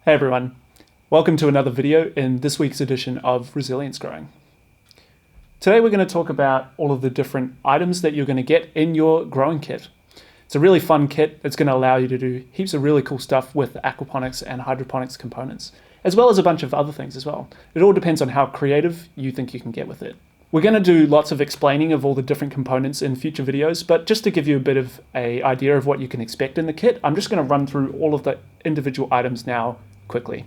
Hey everyone, welcome to another video in this week's edition of Resilience Growing. Today we're going to talk about all of the different items that you're going to get in your growing kit. It's a really fun kit that's going to allow you to do heaps of really cool stuff with aquaponics and hydroponics components, as well as a bunch of other things as well. It all depends on how creative you think you can get with it. We're going to do lots of explaining of all the different components in future videos, but just to give you a bit of an idea of what you can expect in the kit, I'm just going to run through all of the individual items now quickly.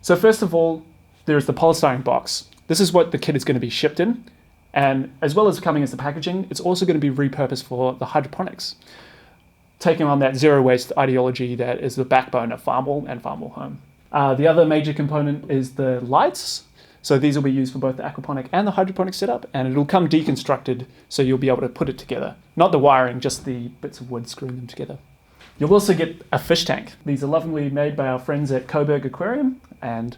So first of all, there's the polystyrene box. This is what the kit is going to be shipped in, and as well as coming as the packaging, it's also going to be repurposed for the hydroponics, taking on that zero waste ideology that is the backbone of Farmwell and Farmwell Home. The other major component is the lights. So these will be used for both the aquaponic and the hydroponic setup, and it'll come deconstructed so you'll be able to put it together. Not the wiring, just the bits of wood screwing them together. You'll also get a fish tank. These are lovingly made by our friends at Coburg Aquarium, and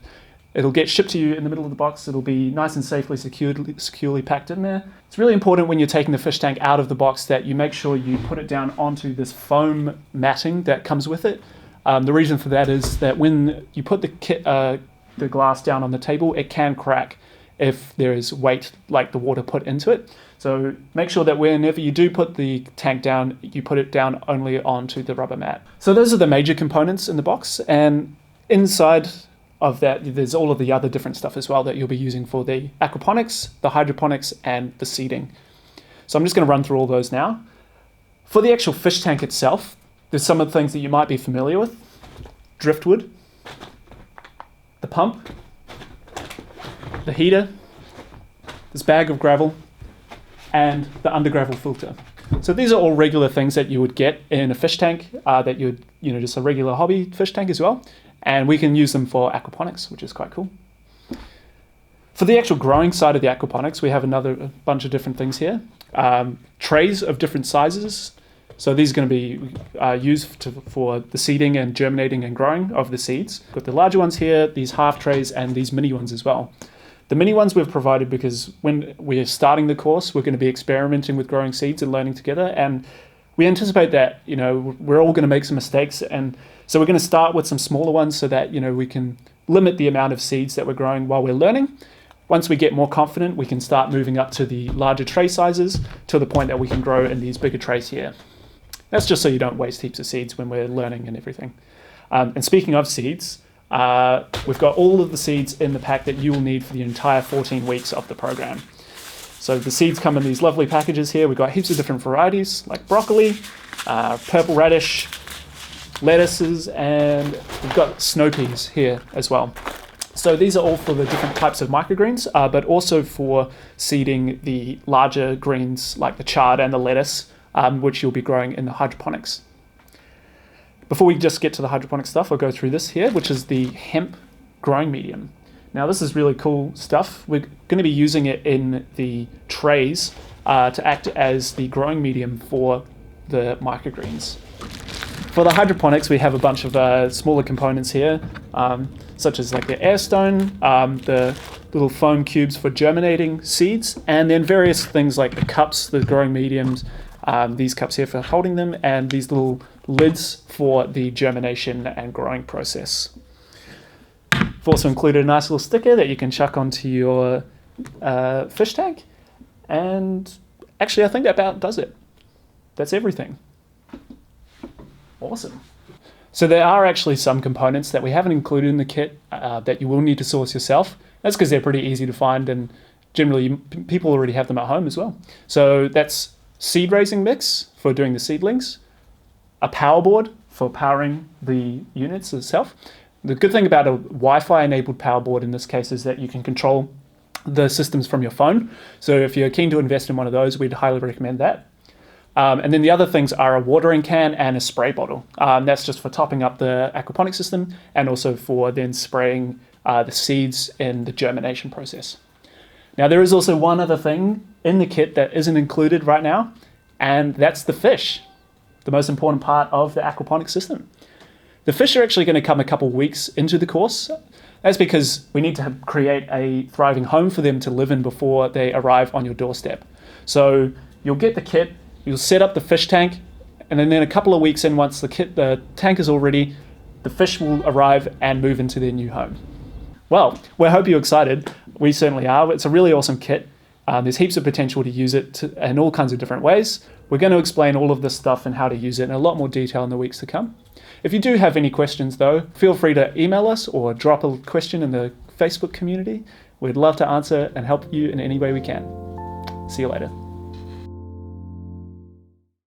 it'll get shipped to you in the middle of the box. It'll be nice and safely securely packed in there. It's really important when you're taking the fish tank out of the box that you make sure you put it down onto this foam matting that comes with it. The reason for that is that when you put the glass down on the table, it can crack if there is weight like the water put into it. So make sure that whenever you do put the tank down, you put it down only onto the rubber mat. So those are the major components in the box, and inside of that there's all of the other different stuff as well that you'll be using for the aquaponics, the hydroponics, and the seeding. So I'm just going to run through all those now. For the actual fish tank itself, there's some of the things that you might be familiar with. Driftwood, the pump, the heater, this bag of gravel, and the undergravel filter. So these are all regular things that you would get in a fish tank, that you would, just a regular hobby fish tank as well. And we can use them for aquaponics, which is quite cool. For the actual growing side of the aquaponics, we have a bunch of different things here. Trays of different sizes. So these are going to be used for the seeding and germinating and growing of the seeds. We've got the larger ones here, these half trays, and these mini ones as well. The mini ones we've provided because when we're starting the course, we're going to be experimenting with growing seeds and learning together. And we anticipate that, we're all going to make some mistakes. And so we're going to start with some smaller ones so that, we can limit the amount of seeds that we're growing while we're learning. Once we get more confident, we can start moving up to the larger tray sizes to the point that we can grow in these bigger trays here. That's just so you don't waste heaps of seeds when we're learning and everything. And speaking of seeds, we've got all of the seeds in the pack that you will need for the entire 14 weeks of the program. So the seeds come in these lovely packages here. We've got heaps of different varieties like broccoli, purple radish, lettuces, and we've got snow peas here as well. So these are all for the different types of microgreens, but also for seeding the larger greens like the chard and the lettuce, which you'll be growing in the hydroponics. Before we just get to the hydroponic stuff, I'll go through this here, which is the hemp growing medium. Now this is really cool stuff. We're going to be using it in the trays to act as the growing medium for the microgreens. For the hydroponics, we have a bunch of smaller components here, such as like the air stone, the little foam cubes for germinating seeds, and then various things like the cups, the growing mediums, these cups here for holding them, and these little lids for the germination and growing process. We've also included a nice little sticker that you can chuck onto your fish tank. And actually, I think that about does it. That's everything. Awesome. So there are actually some components that we haven't included in the kit that you will need to source yourself. That's because they're pretty easy to find, and generally people already have them at home as well. So that's seed raising mix for doing the seedlings, a power board for powering the units itself. The good thing about a Wi-Fi enabled power board in this case is that you can control the systems from your phone. So if you're keen to invest in one of those, we'd highly recommend that. And then the other things are a watering can and a spray bottle. That's just for topping up the aquaponic system and also for then spraying the seeds in the germination process. Now there is also one other thing in the kit that isn't included right now, and that's the fish, the most important part of the aquaponic system. The fish are actually going to come a couple weeks into the course. That's because we need to create a thriving home for them to live in before they arrive on your doorstep. So you'll get the kit, you'll set up the fish tank, and then a couple of weeks in, once the tank is all ready, the fish will arrive and move into their new home. Well, we hope you're excited. We certainly are. It's a really awesome kit. There's heaps of potential to use it in all kinds of different ways. We're going to explain all of this stuff and how to use it in a lot more detail in the weeks to come. If you do have any questions though, feel free to email us or drop a question in the Facebook community. We'd love to answer and help you in any way we can. See you later.